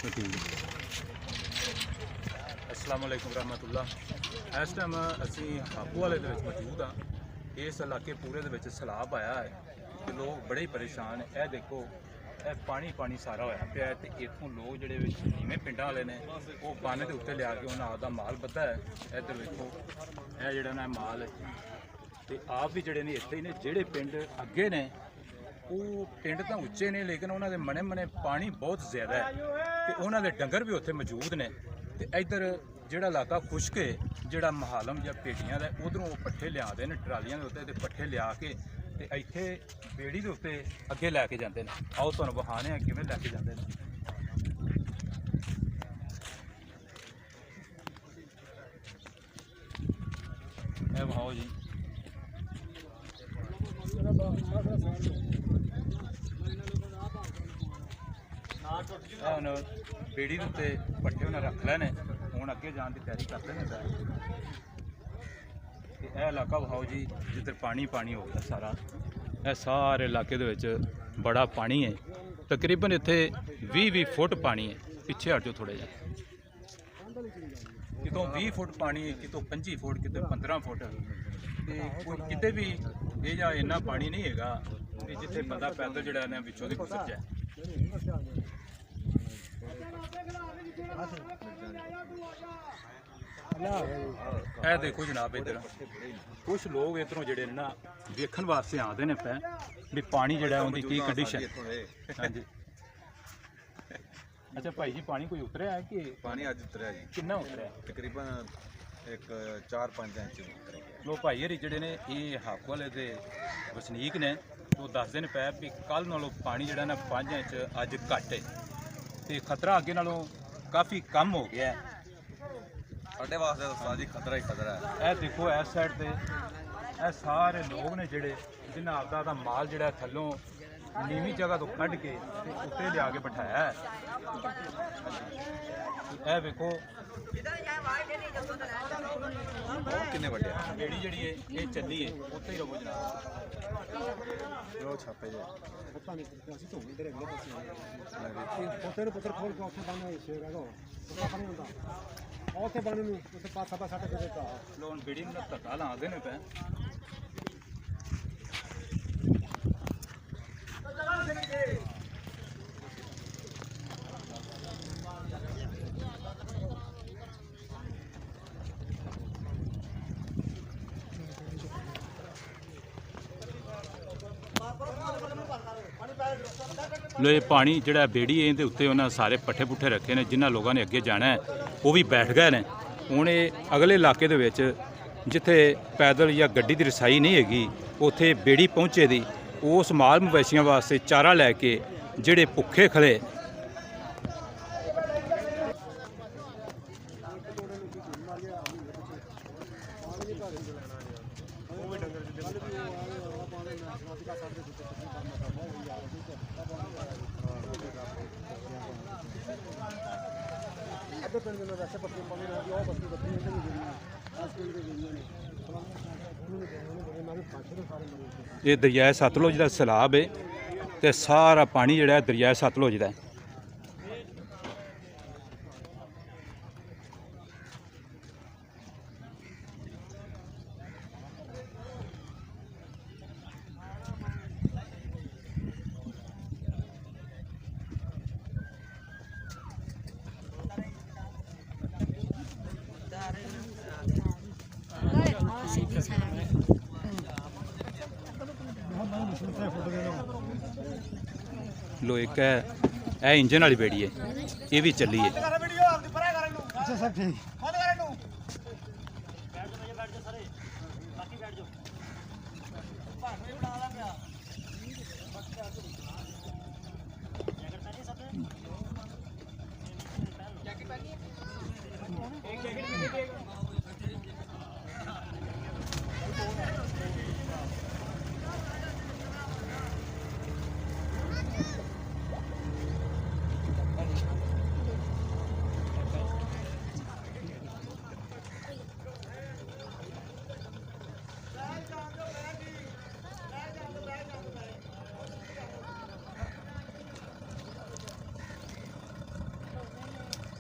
ठीक है। अस्सलाम वालेकुम रहमतुल्लाह। इस टाइम असी हापू वाले दे विच मौजूद हाँ। इस इलाके पूरे दे विच सैलाब आया है तो लोग बड़े ही परेशान है। यह देखो पानी पानी सारा होया पिया है। इत्थों लोग जिहड़े नीवें पिंडां वाले ने वो बन के उत्ते लिया के उन्हें आपदा माल बद्धा है। इधर देखो यह जिहड़ा ना माल है तो आप भी जिहड़े ने इत्थे ही ने। जिहड़े पिंड अगे ने वो पिंड तो उच्चे ने लेकिन उन्होंने मने मने पानी बहुत ज़्यादा है तो उन्होंने डंगर भी उत्थे मौजूद ने। तो इधर जिहड़ा इलाका खुश्क है जिहड़ा महालम या पेटियां दा उधरों पट्ठे लियादे ने ट्रालियां दे उत्ते पट्ठे लिया के ते इत्थे बेड़ी दे उत्ते अगे लैके जांदे ने। आओ तुहानूं विखाने आ किवें लैके जांदे ने। ਇਹ ਵਿਖਾਓ ਜੀ। ਹੁਣ ਬੇੜੀ ਦੇ ਉੱਤੇ ਪੱਠੇ ਉਹਨਾਂ ਰੱਖ ਲੈਣੇ ਹੁਣ ਅੱਗੇ ਜਾਣ ਦੀ ਤਿਆਰੀ ਕਰਦੇ ਨੇ। ਤੇ ਇਹ ਇਲਾਕਾ ਵਿਖਾਓ ਜੀ ਜਿੱਧਰ ਪਾਣੀ ਪਾਣੀ ਹੋ ਗਿਆ ਸਾਰਾ। ਇਹ ਸਾਰੇ ਇਲਾਕੇ ਦੇ ਵਿੱਚ ਬੜਾ ਪਾਣੀ ਹੈ। ਤਕਰੀਬਨ ਇੱਥੇ 20 ਫੁੱਟ ਪਾਣੀ ਹੈ। ਪਿੱਛੇ ਹਟ ਜਾਓ ਥੋੜ੍ਹਾ ਜਿਹਾ। कितों 20 फुट पानी कितों 25 फुट कितों 15 फुट ते कोई किते भी ये जा इन्ना पानी नहीं हैगा कि जिथे बंदा पैदल जड़ा ने विचों दी गुजर जाए। ए देखो जनाब इधर कुछ लोग इधरों जड़े ना देखने वास्ते आते हैं पै भी पानी जड़ा उनकी की कंडीशन। हाँ जी। अच्छा भाई जी पानी कोई उतरिया है कि पानी अज उतरिया जी। कितना उतरिया? तकरीबन एक 4-5 इंच उतरिया। लो भाई हरी जड़े ने ये हापू वाले दे वसनीक ने वो दसदे ने पै भी कल नालों पानी जड़ा ना 5 इंच अज घट है तो खतरा अगे नालों काफ़ी कम हो गया है। साढ़े वास्ते तो जी खतरा ही खतरा है। ए देखो इस साइड पे ए सारे लोग ने जड़े जिन्हें आपदा माल जड़ा थलों नीवी जगह तो कढ़ के उत्ते लिया के बिठाया है। ए देखो किन्ने बड़े बेड़ी जी है ये चली है उत्ते ही रहो जनाब। छापे जो लोन बेड़ी में धक्का ला देने पे लो ये पानी जड़ा बेड़ी है उत्ते उन्हें सारे पट्ठे पुट्ठे रखे ने जिन्होंने लोगों ने अगे जाना है वो भी बैठ गए ने। हुण अगले इलाके दे विच जिथे पैदल या गड्डी की रसाई नहीं हैगी उत्थे बेड़ी पहुँचे दी उस माल मवेशियों वास्ते चारा लैके जिहड़े भुखे खड़े ये दरिया सतलुज का सैलाब है तो सारा पानी जिहड़ा दरिया सतलुज का है। लो एक है इंजन वाली बेड़ी है ये भी चली है।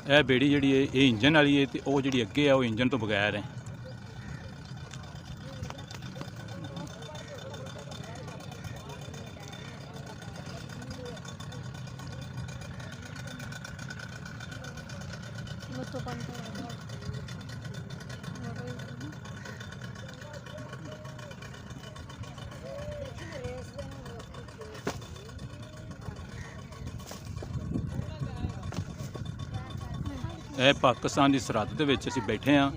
ਇਹ ਬੇੜੀ ਜਿਹੜੀ ਹੈ ਇਹ ਇੰਜਨ ਵਾਲੀ ਹੈ ਤੇ ਉਹ ਜਿਹੜੀ ਅੱਗੇ ਆ ਉਹ ਇੰਜਨ ਤੋਂ ਬਗੈਰ ਹੈ। ਇਹ ਪਾਕਿਸਤਾਨ ਦੀ ਸਰਹੱਦ ਦੇ ਵਿੱਚ ਅਸੀਂ ਬੈਠੇ ਹਾਂ।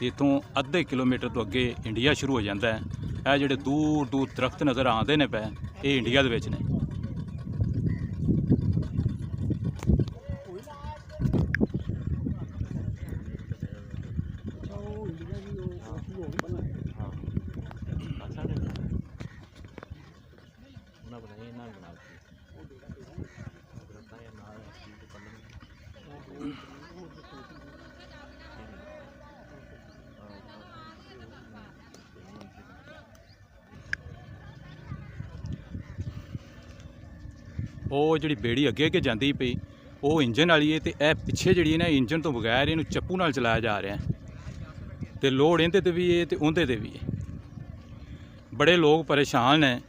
ਇੱਥੋਂ ਅੱਧੇ ਕਿਲੋਮੀਟਰ ਤੋਂ ਅੱਗੇ ਇੰਡੀਆ ਸ਼ੁਰੂ ਹੋ ਜਾਂਦਾ ਹੈ। ਇਹ ਜਿਹੜੇ ਦੂਰ ਦੂਰ ਦਰਖਤ ਨਜ਼ਰ ਆਉਂਦੇ ਨੇ ਪਏ ਇਹ ਇੰਡੀਆ ਦੇ ਵਿੱਚ ਨੇ। ਉਹ ਜਿਹੜੀ ਬੇੜੀ ਅੱਗੇ ਅੱਗੇ ਜਾਂਦੀ ਪਈ ਉਹ ਇੰਜਨ ਵਾਲੀ ਹੈ ਤੇ ਇਹ ਪਿੱਛੇ ਜਿਹੜੀ ਹੈ ਨਾ ਇੰਜਨ ਤੋਂ ਬਗੈਰ ਇਹਨੂੰ ਚੱਪੂ ਨਾਲ ਚਲਾਇਆ ਜਾ ਰਿਹਾ ਤੇ ਲੋਡ ਇਹਦੇ ਤੇ ਵੀ ਹੈ ਤੇ ਉਹਦੇ ਤੇ ਵੀ ਹੈ। ਬੜੇ ਲੋਕ ਪਰੇਸ਼ਾਨ ਨੇ।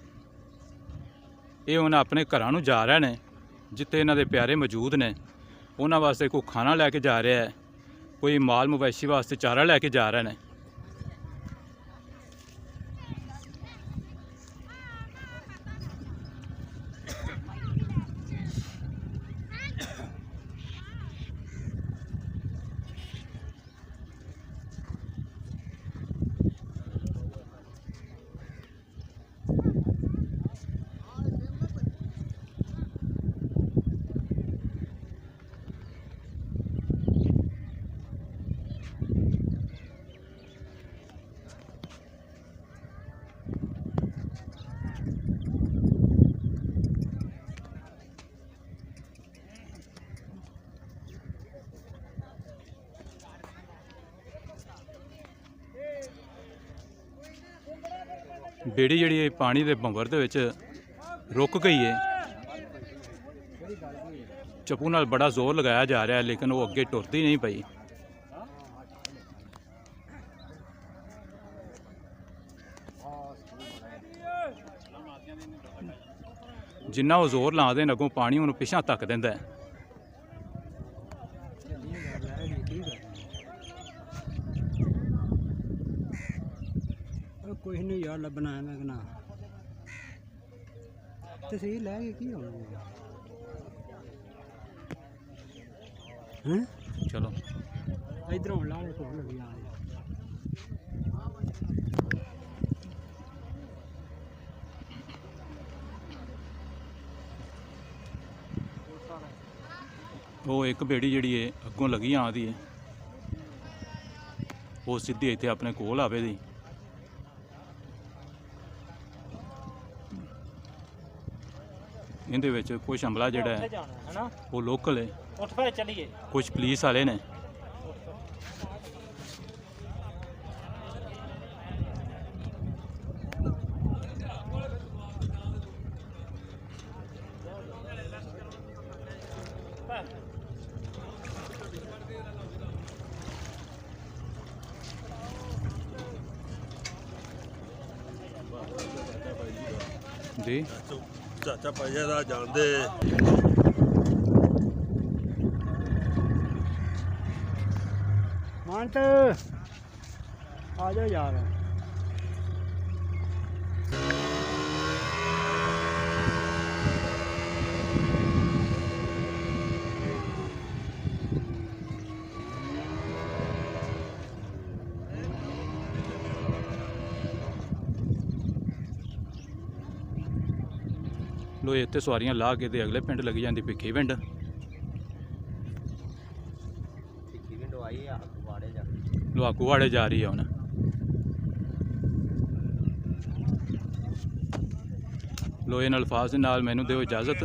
ਇਹ ਉਹਨਾਂ ਆਪਣੇ ਘਰਾਂ ਨੂੰ ਜਾ ਰਹੇ ਨੇ ਜਿੱਥੇ ਇਹਨਾਂ ਦੇ ਪਿਆਰੇ ਮੌਜੂਦ ਨੇ। ਉਹਨਾਂ ਵਾਸਤੇ ਕੋਈ ਖਾਣਾ ਲੈ ਕੇ ਜਾ ਰਿਹਾ ਹੈ, ਕੋਈ ਮਾਲ ਮਵੇਸ਼ੀ ਵਾਸਤੇ ਚਾਰਾ ਲੈ ਕੇ ਜਾ ਰਹੇ ਨੇ। ਬੇੜੀ ਜਿਹੜੀ ਹੈ ਪਾਣੀ ਦੇ ਭੰਵਰ ਦੇ ਵਿੱਚ ਰੁਕ ਗਈ ਹੈ। ਚੱਪੂ ਨਾਲ ਬੜਾ ਜ਼ੋਰ ਲਗਾਇਆ ਜਾ ਰਿਹਾ ਲੇਕਿਨ ਉਹ ਅੱਗੇ ਟੁਰਦੀ ਨਹੀਂ ਪਈ। ਜਿੰਨਾ ਉਹ ਜ਼ੋਰ ਲਾਉਂਦੇ ਨੇ ਅੱਗੋਂ ਪਾਣੀ ਉਹਨੂੰ ਪਿਛਾਂ ਧੱਕ ਦਿੰਦਾ ਹੈ। ਕੁਛ ਨਹੀਂ ਯਾਰ ਲੱਭਣਾ ਹੈ ਮੈਂ ਕਹਣਾ ਤੇ ਸਹੀ ਲੈ ਕੇ ਕੀ ਹੋਣਾ ਹੈ। ਚਲੋ ਇਧਰੋਂ ਲਾ ਲੈ ਕੋਲ ਵੀ ਆ ਉਹ ਇੱਕ ਬੇੜੀ ਜਿਹੜੀ ਹੈ ਅੱਗੋਂ ਲੱਗੀ ਆਉਂਦੀ ਹੈ ਉਹ ਸਿੱਧੀ ਇੱਥੇ ਆਪਣੇ ਕੋਲ ਆਵੇ ਦੀ। ਇਹਦੇ ਵਿੱਚ ਕੁਛ ਹਮਲਾ ਜਿਹੜਾ ਹੈ ਉਹ ਲੋਕਲ ਹੈ, ਕੁਛ ਪੁਲਿਸ ਵਾਲੇ ਨੇ। ਜੀ ਚਾਚਾ ਭਾਈਆ ਦਾ ਜਾਣਦੇ ਮਾਨਤ ਆ ਜਾ ਯਾਰ। ਲੋ ਇੱਥੇ ਸਵਾਰੀਆਂ ਲਾ ਕੇ ਤੇ ਅਗਲੇ ਪਿੰਡ ਲੱਗੀ ਜਾਂਦੀ ਭਿੱਖੀ ਪਿੰਡ। ਲੋ ਆਕੂਵਾੜੇ ਜਾ ਰਹੀ ਹੈ ਹੁਣ। ਲੋ ਇਹਨਾਂ ਅਲਫਾਜ਼ ਦੇ ਨਾਲ ਮੈਨੂੰ ਦਿਓ ਇਜਾਜ਼ਤ।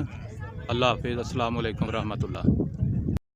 ਅੱਲਾ ਹਾਫਿਜ਼। ਅਸਲਾਮ ਵਾਲੇਕੁਮ ਰਹਿਮਤੁल्लाह।